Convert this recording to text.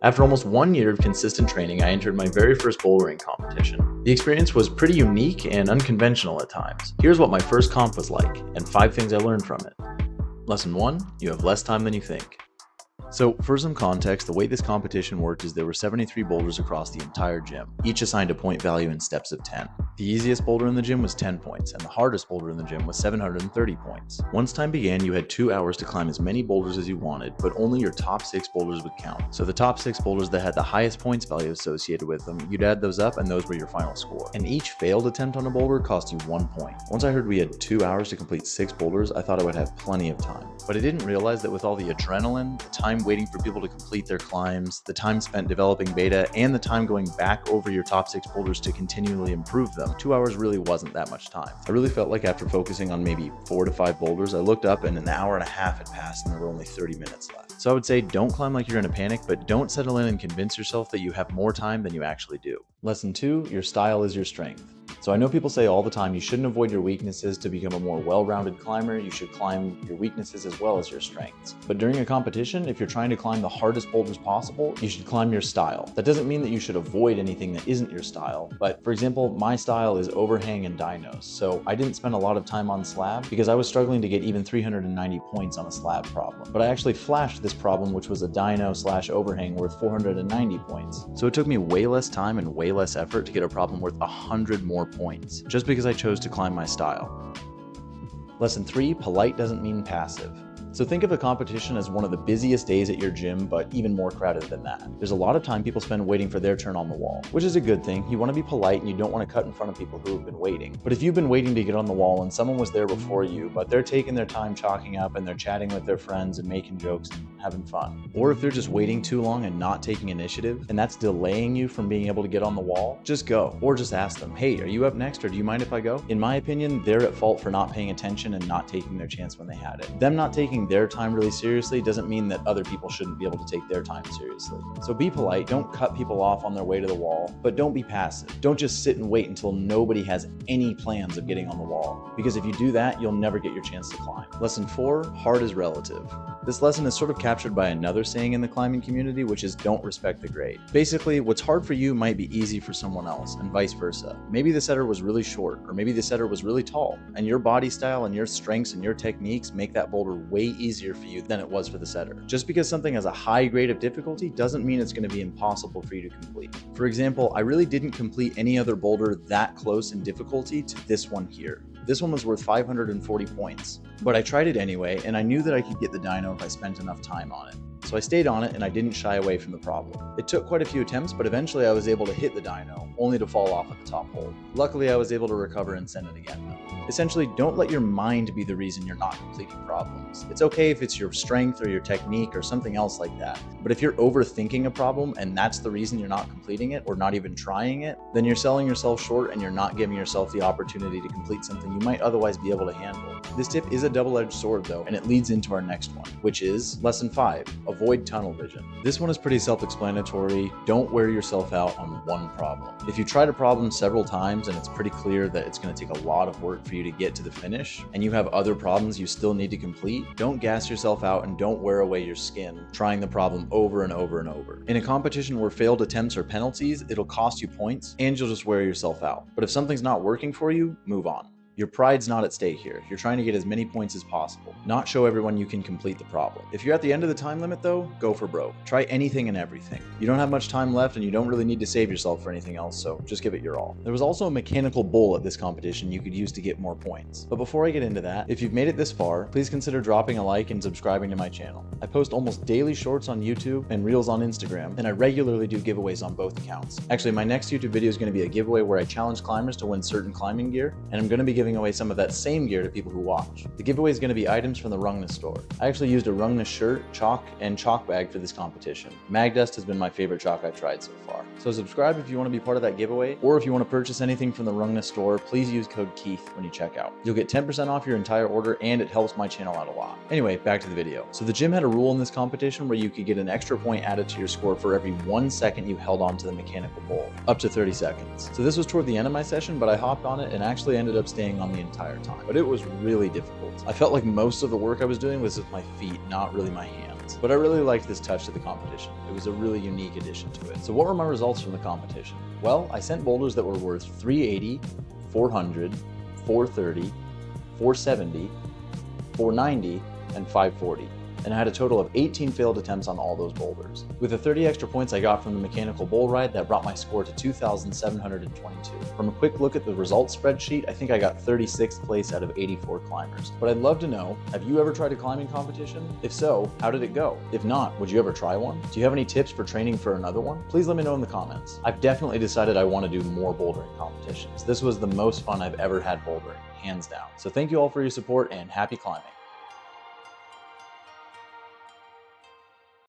After almost 1 year of consistent training, I entered my very first bouldering competition. The experience was pretty unique and unconventional at times. Here's what my first comp was like, and 5 things I learned from it. Lesson 1, you have less time than you think. So for some context, the way this competition worked is there were 73 boulders across the entire gym, each assigned a point value in steps of 10. The easiest boulder in the gym was 10 points, and the hardest boulder in the gym was 730 points. Once time began, you had 2 hours to climb as many boulders as you wanted, but only your top 6 boulders would count. So the top 6 boulders that had the highest points value associated with them, you'd add those up and those were your final score. And each failed attempt on a boulder cost you 1 point. Once I heard we had 2 hours to complete 6 boulders, I thought I would have plenty of time. But I didn't realize that with all the adrenaline, the time waiting for people to complete their climbs, the time spent developing beta, and the time going back over your top 6 boulders to continually improve them, 2 hours really wasn't that much time. I really felt like after focusing on maybe 4 to 5 boulders, I looked up and an hour and a half had passed and there were only 30 minutes left. So I would say don't climb like you're in a panic, but don't settle in and convince yourself that you have more time than you actually do. Lesson 2, your style is your strength. So I know people say all the time you shouldn't avoid your weaknesses to become a more well-rounded climber, you should climb your weaknesses as well as your strengths. But during a competition, if you're trying to climb the hardest boulders possible, you should climb your style. That doesn't mean that you should avoid anything that isn't your style, but for example, my style is overhang and dynos, so I didn't spend a lot of time on slab because I was struggling to get even 390 points on a slab problem. But I actually flashed this problem, which was a dyno/overhang worth 490 points. So it took me way less time and way less effort to get a problem worth 100 more points, just because I chose to climb my style. Lesson 3, polite doesn't mean passive. So think of a competition as one of the busiest days at your gym, but even more crowded than that. There's a lot of time people spend waiting for their turn on the wall, which is a good thing. You want to be polite and you don't want to cut in front of people who have been waiting. But if you've been waiting to get on the wall and someone was there before you, but they're taking their time chalking up and they're chatting with their friends and making jokes and having fun, or if they're just waiting too long and not taking initiative, and that's delaying you from being able to get on the wall, just go. Or just ask them, hey, are you up next or do you mind if I go? In my opinion, they're at fault for not paying attention and not taking their chance when they had it. Them not taking their time really seriously doesn't mean that other people shouldn't be able to take their time seriously. So be polite, don't cut people off on their way to the wall, but don't be passive. Don't just sit and wait until nobody has any plans of getting on the wall, because if you do that, you'll never get your chance to climb. Lesson 4, hard is relative. This lesson is sort of captured by another saying in the climbing community, which is don't respect the grade. Basically, what's hard for you might be easy for someone else, and vice versa. Maybe the setter was really short, or maybe the setter was really tall, and your body style and your strengths and your techniques make that boulder way easier for you than it was for the setter. Just because something has a high grade of difficulty doesn't mean it's going to be impossible for you to complete. For example, I really didn't complete any other boulder that close in difficulty to this one here. This one was worth 540 points, but I tried it anyway, and I knew that I could get the dyno if I spent enough time on it. So I stayed on it and I didn't shy away from the problem. It took quite a few attempts, but eventually I was able to hit the dyno, only to fall off at the top hole. Luckily, I was able to recover and send it again. Essentially, don't let your mind be the reason you're not completing problems. It's okay if it's your strength or your technique or something else like that, but if you're overthinking a problem and that's the reason you're not completing it or not even trying it, then you're selling yourself short and you're not giving yourself the opportunity to complete something you might otherwise be able to handle. This tip is a double-edged sword though, and it leads into our next one, which is lesson 5, avoid tunnel vision. This one is pretty self-explanatory. Don't wear yourself out on one problem. If you tried a problem several times and it's pretty clear that it's going to take a lot of work for you to get to the finish, and you have other problems you still need to complete, don't gas yourself out and don't wear away your skin trying the problem over and over and over. In a competition where failed attempts are penalties, it'll cost you points and you'll just wear yourself out. But if something's not working for you, move on. Your pride's not at stake here. You're trying to get as many points as possible, not show everyone you can complete the problem. If you're at the end of the time limit though, go for broke. Try anything and everything. You don't have much time left and you don't really need to save yourself for anything else, so just give it your all. There was also a mechanical bull at this competition you could use to get more points. But before I get into that, if you've made it this far, please consider dropping a like and subscribing to my channel. I post almost daily shorts on YouTube and reels on Instagram, and I regularly do giveaways on both accounts. Actually, my next YouTube video is going to be a giveaway where I challenge climbers to win certain climbing gear, and I'm going to be giving away some of that same gear to people who watch. The giveaway is going to be items from the Rungness store. I actually used a Rungness shirt, chalk, and chalk bag for this competition. Magdust has been my favorite chalk I've tried so far. So subscribe if you want to be part of that giveaway, or if you want to purchase anything from the Rungness store, please use code Keith when you check out. You'll get 10% off your entire order, and it helps my channel out a lot. Anyway, back to the video. So the gym had a rule in this competition where you could get an extra point added to your score for every 1 second you held onto the mechanical bull, up to 30 seconds. So this was toward the end of my session, but I hopped on it and actually ended up staying on the entire time. But it was really difficult. I felt like most of the work I was doing was with my feet, not really my hands. sides. But I really liked this touch to the competition. It was a really unique addition to it. So what were my results from the competition? Well, I sent boulders that were worth 380, 400, 430, 470, 490, and 540. And I had a total of 18 failed attempts on all those boulders. With the 30 extra points I got from the mechanical bull ride, that brought my score to 2,722. From a quick look at the results spreadsheet, I think I got 36th place out of 84 climbers. But I'd love to know, have you ever tried a climbing competition? If so, how did it go? If not, would you ever try one? Do you have any tips for training for another one? Please let me know in the comments. I've definitely decided I want to do more bouldering competitions. This was the most fun I've ever had bouldering, hands down. So thank you all for your support and happy climbing.